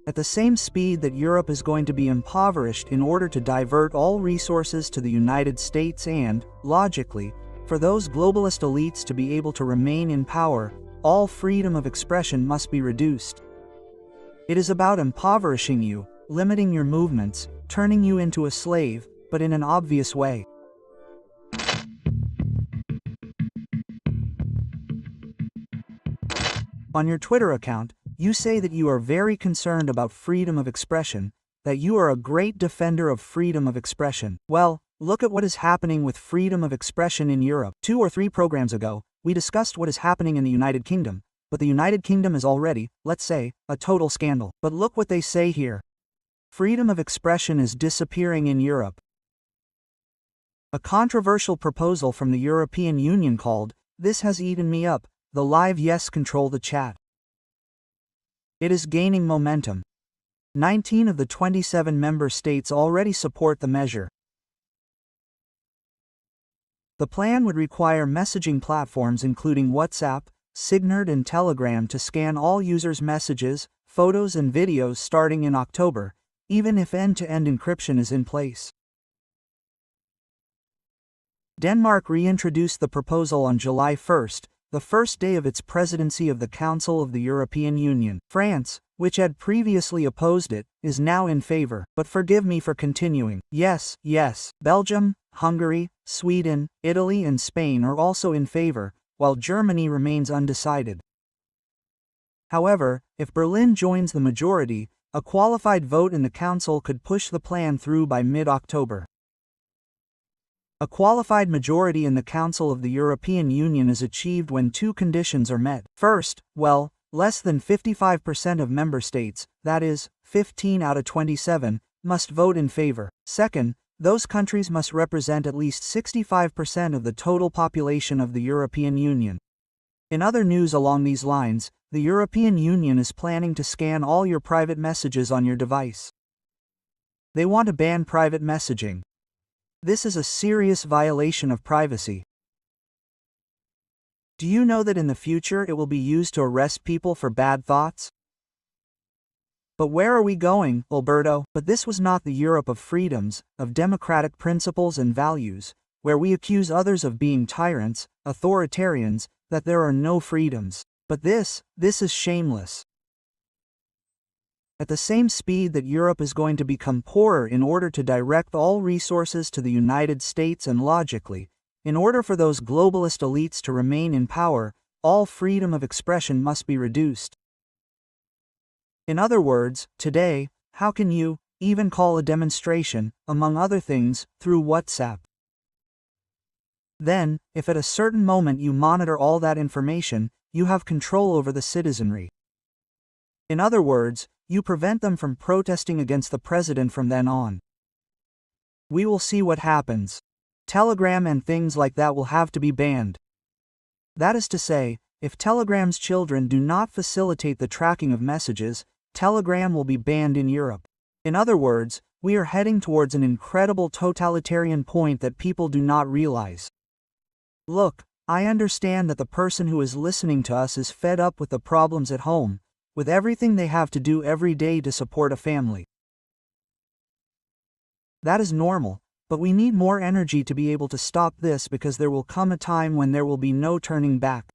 At the same speed that Europe is going to be impoverished in order to divert all resources to the United States and, logically, for those globalist elites to be able to remain in power, all freedom of expression must be reduced. It is about impoverishing you, limiting your movements, turning you into a slave, but in an obvious way. On your Twitter account, you say that you are very concerned about freedom of expression, that you are a great defender of freedom of expression. Well, look at what is happening with freedom of expression in Europe. 2 or 3 programs ago, we discussed what is happening in the United Kingdom, but the United Kingdom is already, let's say, a total scandal. But look what they say here. Freedom of expression is disappearing in Europe. A controversial proposal from the European Union called, "This has eaten me up," the live yes control the chat. It is gaining momentum. 19 of the 27 member states already support the measure. The plan would require messaging platforms including WhatsApp, Signal and Telegram to scan all users' messages, photos and videos starting in October, even if end-to-end encryption is in place. Denmark reintroduced the proposal on July 1st, the first day of its presidency of the Council of the European Union. France, which had previously opposed it, is now in favor. But forgive me for continuing. Yes, Belgium, Hungary, Sweden, Italy and Spain are also in favor, while Germany remains undecided. However, if Berlin joins the majority, a qualified vote in the Council could push the plan through by mid-October. A qualified majority in the Council of the European Union is achieved when 2 conditions are met. First, less than 55% of member states, that is, 15 out of 27, must vote in favor. Second, those countries must represent at least 65% of the total population of the European Union. In other news along these lines, the European Union is planning to scan all your private messages on your device. They want to ban private messaging. This is a serious violation of privacy. Do you know that in the future it will be used to arrest people for bad thoughts? But where are we going, Alberto? But this was not the Europe of freedoms, of democratic principles and values, where we accuse others of being tyrants, authoritarians, that there are no freedoms. But this is shameless. At the same speed that Europe is going to become poorer in order to direct all resources to the United States and logically, in order for those globalist elites to remain in power, all freedom of expression must be reduced. In other words, today, how can you even call a demonstration, among other things, through WhatsApp? Then, if at a certain moment you monitor all that information, you have control over the citizenry. In other words, you prevent them from protesting against the president from then on. We will see what happens. Telegram and things like that will have to be banned. That is to say, if Telegram's children do not facilitate the tracking of messages, Telegram will be banned in Europe. In other words, we are heading towards an incredible totalitarian point that people do not realize. Look, I understand that the person who is listening to us is fed up with the problems at home, with everything they have to do every day to support a family. That is normal, but we need more energy to be able to stop this because there will come a time when there will be no turning back.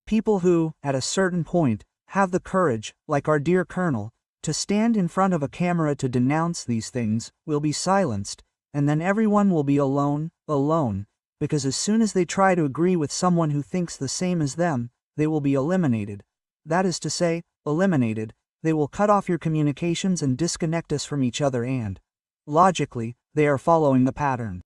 People who, at a certain point, have the courage, like our dear Colonel, to stand in front of a camera to denounce these things, will be silenced, and then everyone will be alone, because as soon as they try to agree with someone who thinks the same as them, they will be eliminated. That is to say, eliminated, they will cut off your communications and disconnect us from each other and, logically, they are following the pattern.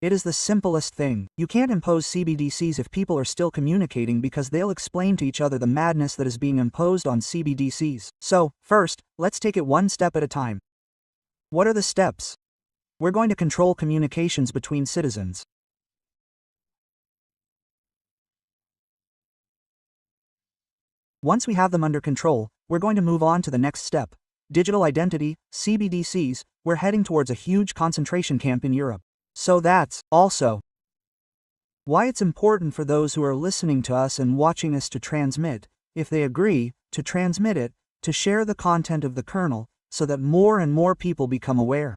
It is the simplest thing. You can't impose CBDCs if people are still communicating because they'll explain to each other the madness that is being imposed on CBDCs. So, first, let's take it one step at a time. What are the steps? We're going to control communications between citizens. Once we have them under control, we're going to move on to the next step. Digital identity, CBDCs, we're heading towards a huge concentration camp in Europe. So that's also why it's important for those who are listening to us and watching us to transmit, if they agree, to transmit it, to share the content of the kernel, so that more and more people become aware.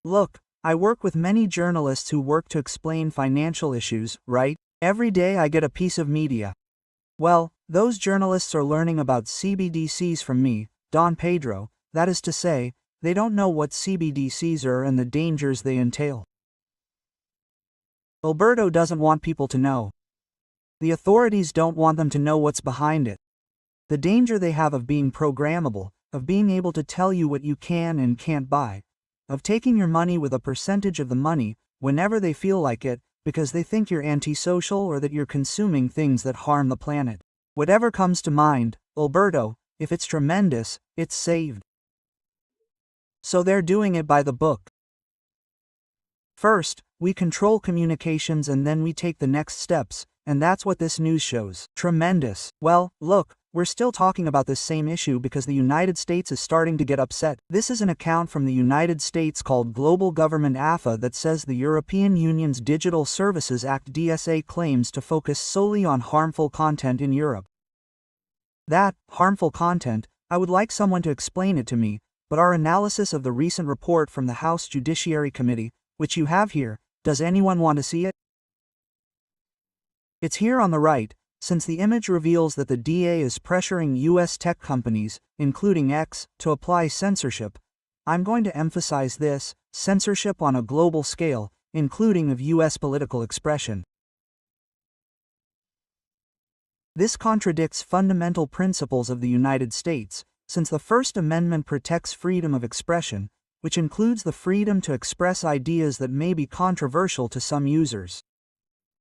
Look, I work with many journalists who work to explain financial issues, right? Every day I get a piece of media. Well, those journalists are learning about CBDCs from me, Don Pedro, that is to say, they don't know what CBDCs are and the dangers they entail. Alberto doesn't want people to know. The authorities don't want them to know what's behind it. The danger they have of being programmable, of being able to tell you what you can and can't buy, of taking your money with a percentage of the money, whenever they feel like it, because they think you're antisocial or that you're consuming things that harm the planet. Whatever comes to mind, Alberto, if it's tremendous, it's saved. So they're doing it by the book. First, we control communications and then we take the next steps, and that's what this news shows. Tremendous. Well, look, we're still talking about this same issue because the United States is starting to get upset. This is an account from the United States called Global Government AFA that says the European Union's Digital Services Act DSA claims to focus solely on harmful content in Europe. That, harmful content, I would like someone to explain it to me, but our analysis of the recent report from the House Judiciary Committee, which you have here, does anyone want to see it? It's here on the right. Since the image reveals that the DA is pressuring US tech companies, including X, to apply censorship, I'm going to emphasize this, censorship on a global scale, including of US political expression. This contradicts fundamental principles of the United States, since the First Amendment protects freedom of expression, which includes the freedom to express ideas that may be controversial to some users.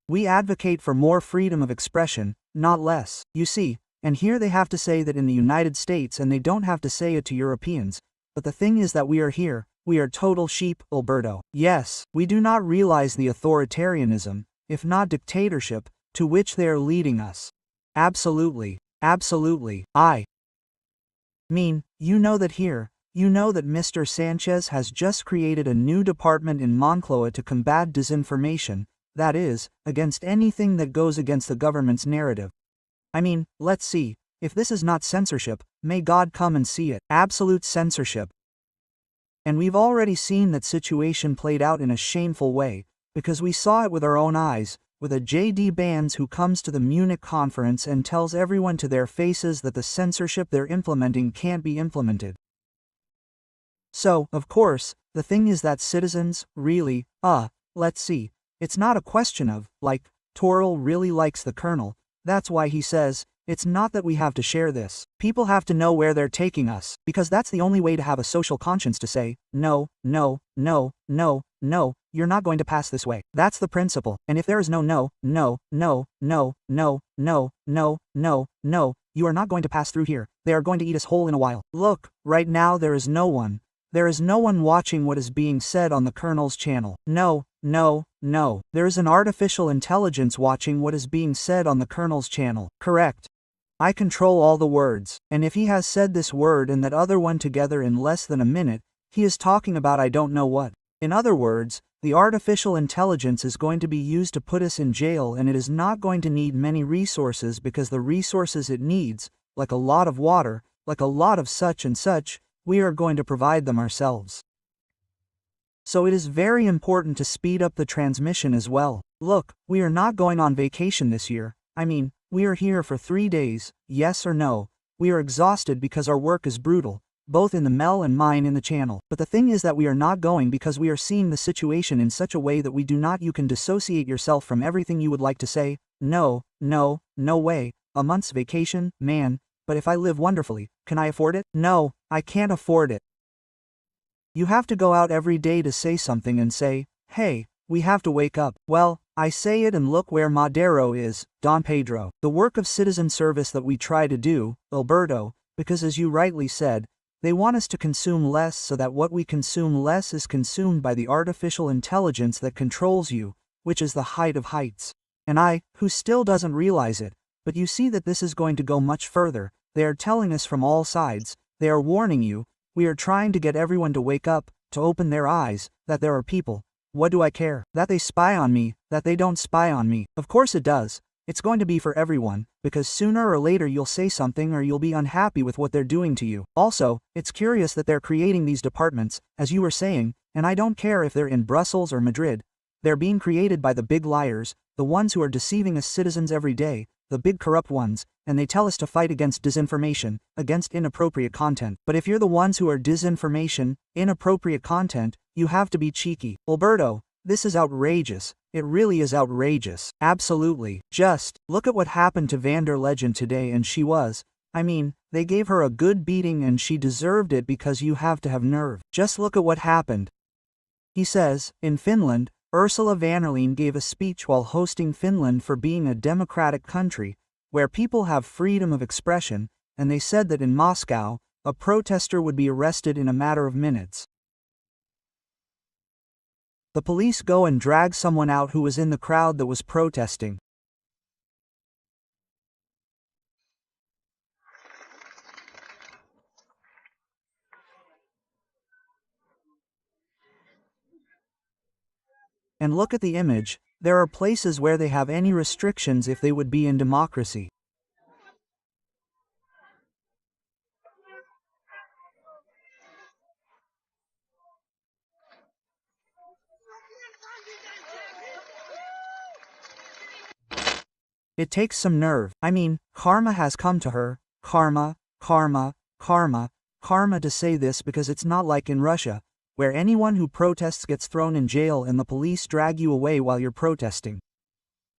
We advocate for more freedom of expression, not less. You see, and here they have to say that in the United States and they don't have to say it to Europeans, but the thing is that we are here, we are total sheep, Alberto. Yes, we do not realize the authoritarianism, if not dictatorship, to which they are leading us. Absolutely, absolutely. I mean, you know that here, you know that Mr. Sanchez has just created a new department in Moncloa to combat disinformation, that is, against anything that goes against the government's narrative. I mean, let's see, if this is not censorship, may God come and see it. Absolute censorship. And we've already seen that situation played out in a shameful way, because we saw it with our own eyes, with a J.D. Vance who comes to the Munich conference and tells everyone to their faces that the censorship they're implementing can't be implemented. So, of course, the thing is that citizens, really, let's see, it's not a question of, like, Toril really likes the kernel, that's why he says, it's not that we have to share this. People have to know where they're taking us, because that's the only way to have a social conscience to say, no, no, no, no, no, you're not going to pass this way. That's the principle, and if there is no no, no, no, no, no, no, no, no, no, you are not going to pass through here, they are going to eat us whole in a while. Look, right now there is no one. There is no one watching what is being said on the kernel's channel. No, no, no. There is an artificial intelligence watching what is being said on the kernel's channel. Correct. I control all the words, and if he has said this word and that other one together in less than a minute, he is talking about I don't know what. In other words, the artificial intelligence is going to be used to put us in jail and it is not going to need many resources because the resources it needs, like a lot of water, like a lot of such and such, we are going to provide them ourselves. So it is very important to speed up the transmission as well. Look, we are not going on vacation this year. I mean, we are here for 3 days, yes or no. We are exhausted because our work is brutal, both in the Mel and mine in the channel. But the thing is that we are not going because we are seeing the situation in such a way that we do not. You can dissociate yourself from everything you would like to say. No, no, no way. A month's vacation, man. But if I live wonderfully, can I afford it? No, I can't afford it. You have to go out every day to say something and say, hey, we have to wake up. Well, I say it and look where Madero is, Don Pedro. The work of citizen service that we try to do, Alberto, because as you rightly said, they want us to consume less so that what we consume less is consumed by the artificial intelligence that controls you, which is the height of heights. And I, who still doesn't realize it, but you see that this is going to go much further. They are telling us from all sides, they are warning you, we are trying to get everyone to wake up, to open their eyes, that there are people. What do I care? That they spy on me, that they don't spy on me. Of course it does, It's going to be for everyone, because sooner or later you'll say something or you'll be unhappy with what they're doing to you. Also, it's curious that they're creating these departments, as you were saying, and I don't care if they're in Brussels or Madrid. They're being created by the big liars, the ones who are deceiving us citizens every day, the big corrupt ones, and they tell us to fight against disinformation, against inappropriate content. But if you're the ones who are disinformation, inappropriate content, you have to be cheeky. Alberto, this is outrageous. It really is outrageous. Absolutely. Just look at what happened to van der Legend today, and they gave her a good beating and she deserved it because you have to have nerve. Just look at what happened. He says, in Finland, Ursula von der Leyen gave a speech while hosting Finland for being a democratic country, where people have freedom of expression, and they said that in Moscow, a protester would be arrested in a matter of minutes. The police go and drag someone out who was in the crowd that was protesting. And look at the image, there are places where they have any restrictions if they would be in democracy. It takes some nerve. Karma has come to her. Karma to say this, because it's not like in Russia, where anyone who protests gets thrown in jail and the police drag you away while you're protesting.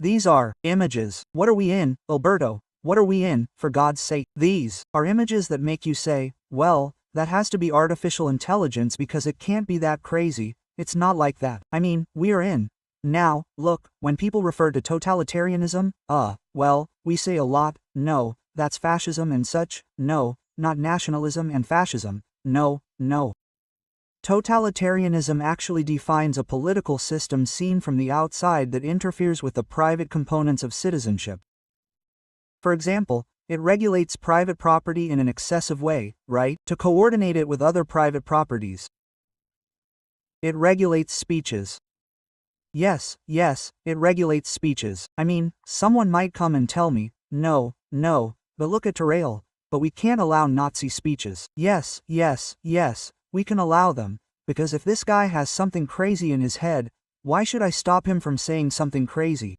These are images. What are we in, Alberto? What are we in, for God's sake? These are images that make you say, well, that has to be artificial intelligence because it can't be that crazy. It's not like that. We are in. Now, look, when people refer to totalitarianism, we say a lot, no, that's fascism and such, no, not nationalism and fascism, no. Totalitarianism actually defines a political system seen from the outside that interferes with the private components of citizenship. For example, it regulates private property in an excessive way, right, to coordinate it with other private properties. It regulates speeches. Yes, it regulates speeches. Someone might come and tell me, no, but look at Terrail, but we can't allow Nazi speeches. Yes, we can allow them, because if this guy has something crazy in his head, why should I stop him from saying something crazy?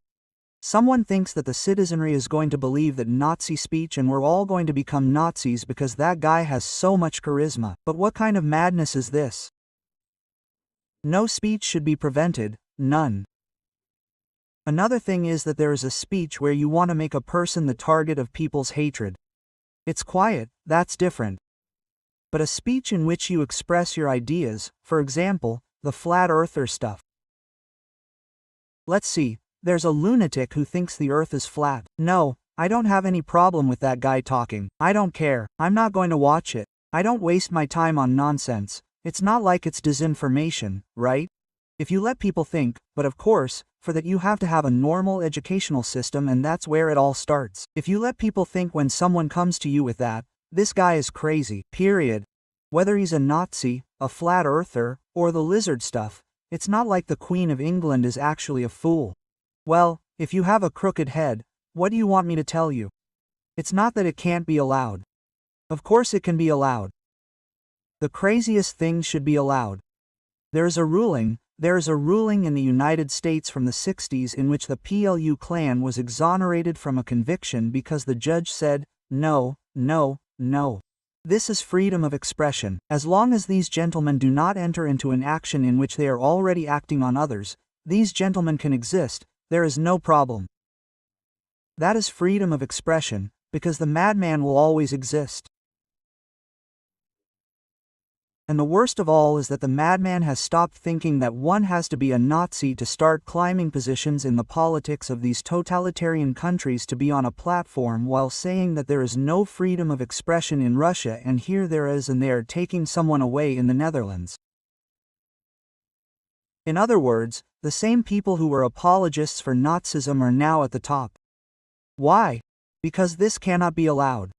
Someone thinks that the citizenry is going to believe that Nazi speech and we're all going to become Nazis because that guy has so much charisma. But what kind of madness is this? No speech should be prevented. None. Another thing is that there is a speech where you want to make a person the target of people's hatred. It's quiet, that's different. But a speech in which you express your ideas, for example, the flat earther stuff. Let's see, there's a lunatic who thinks the earth is flat. No, I don't have any problem with that guy talking. I don't care, I'm not going to watch it. I don't waste my time on nonsense. It's not like it's disinformation, right? If you let people think, but of course, for that you have to have a normal educational system, and that's where it all starts. If you let people think when someone comes to you with that, this guy is crazy, period. Whether he's a Nazi, a flat earther, or the lizard stuff, it's not like the Queen of England is actually a fool. Well, if you have a crooked head, what do you want me to tell you? It's not that it can't be allowed. Of course it can be allowed. The craziest things should be allowed. There is a ruling in the United States from the 60s in which the PLU Klan was exonerated from a conviction because the judge said, no. This is freedom of expression. As long as these gentlemen do not enter into an action in which they are already acting on others, these gentlemen can exist, there is no problem. That is freedom of expression, because the madman will always exist. And the worst of all is that the madman has stopped thinking that one has to be a Nazi to start climbing positions in the politics of these totalitarian countries to be on a platform while saying that there is no freedom of expression in Russia, and here there is, and they are taking someone away in the Netherlands. In other words, the same people who were apologists for Nazism are now at the top. Why? Because this cannot be allowed.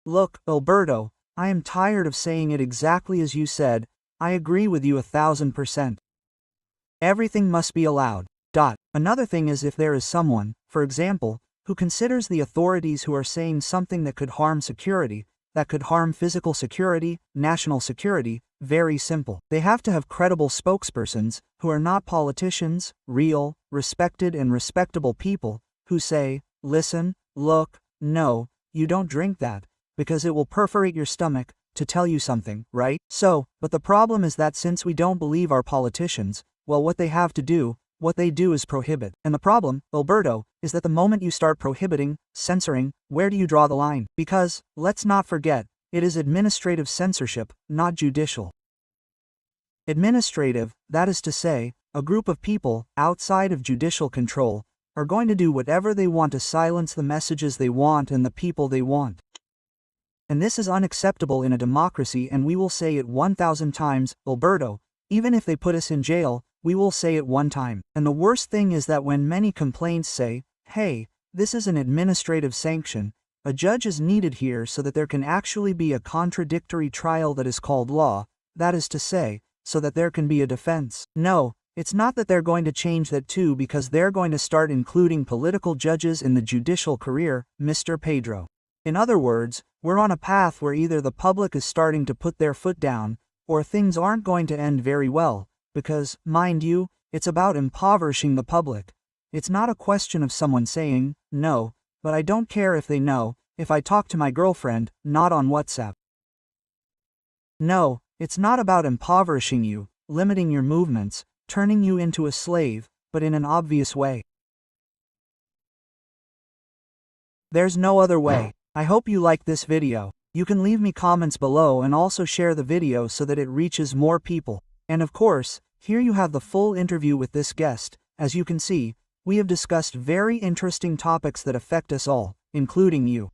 Look, Alberto, I am tired of saying it exactly as you said. I agree with you 1000%. Everything must be allowed. Another thing is if there is someone, for example, who considers the authorities who are saying something that could harm security, that could harm physical security, national security, very simple. They have to have credible spokespersons, who are not politicians, real, respected and respectable people, who say, listen, look, no, you don't drink that, because it will perforate your stomach, to tell you something, right? So, but the problem is that since we don't believe our politicians, well, what they have to do, what they do is prohibit. And the problem, Alberto, is that the moment you start prohibiting, censoring, where do you draw the line? Because, let's not forget, it is administrative censorship, not judicial. Administrative, that is to say, a group of people, outside of judicial control, are going to do whatever they want to silence the messages they want and the people they want. And this is unacceptable in a democracy, and we will say it 1,000 times, Alberto, even if they put us in jail, we will say it one time. And the worst thing is that when many complaints say, hey, this is an administrative sanction, a judge is needed here so that there can actually be a contradictory trial that is called law, that is to say, so that there can be a defense. No, it's not that they're going to change that too, because they're going to start including political judges in the judicial career, Mr. Pedro. In other words, we're on a path where either the public is starting to put their foot down, or things aren't going to end very well, because, mind you, it's about impoverishing the public. It's not a question of someone saying, no, but I don't care if they know, if I talk to my girlfriend, not on WhatsApp. No, it's not about impoverishing you, limiting your movements, turning you into a slave, but in an obvious way. There's no other way. I hope you liked this video. You can leave me comments below and also share the video so that it reaches more people. And of course, here you have the full interview with this guest. As you can see, we have discussed very interesting topics that affect us all, including you.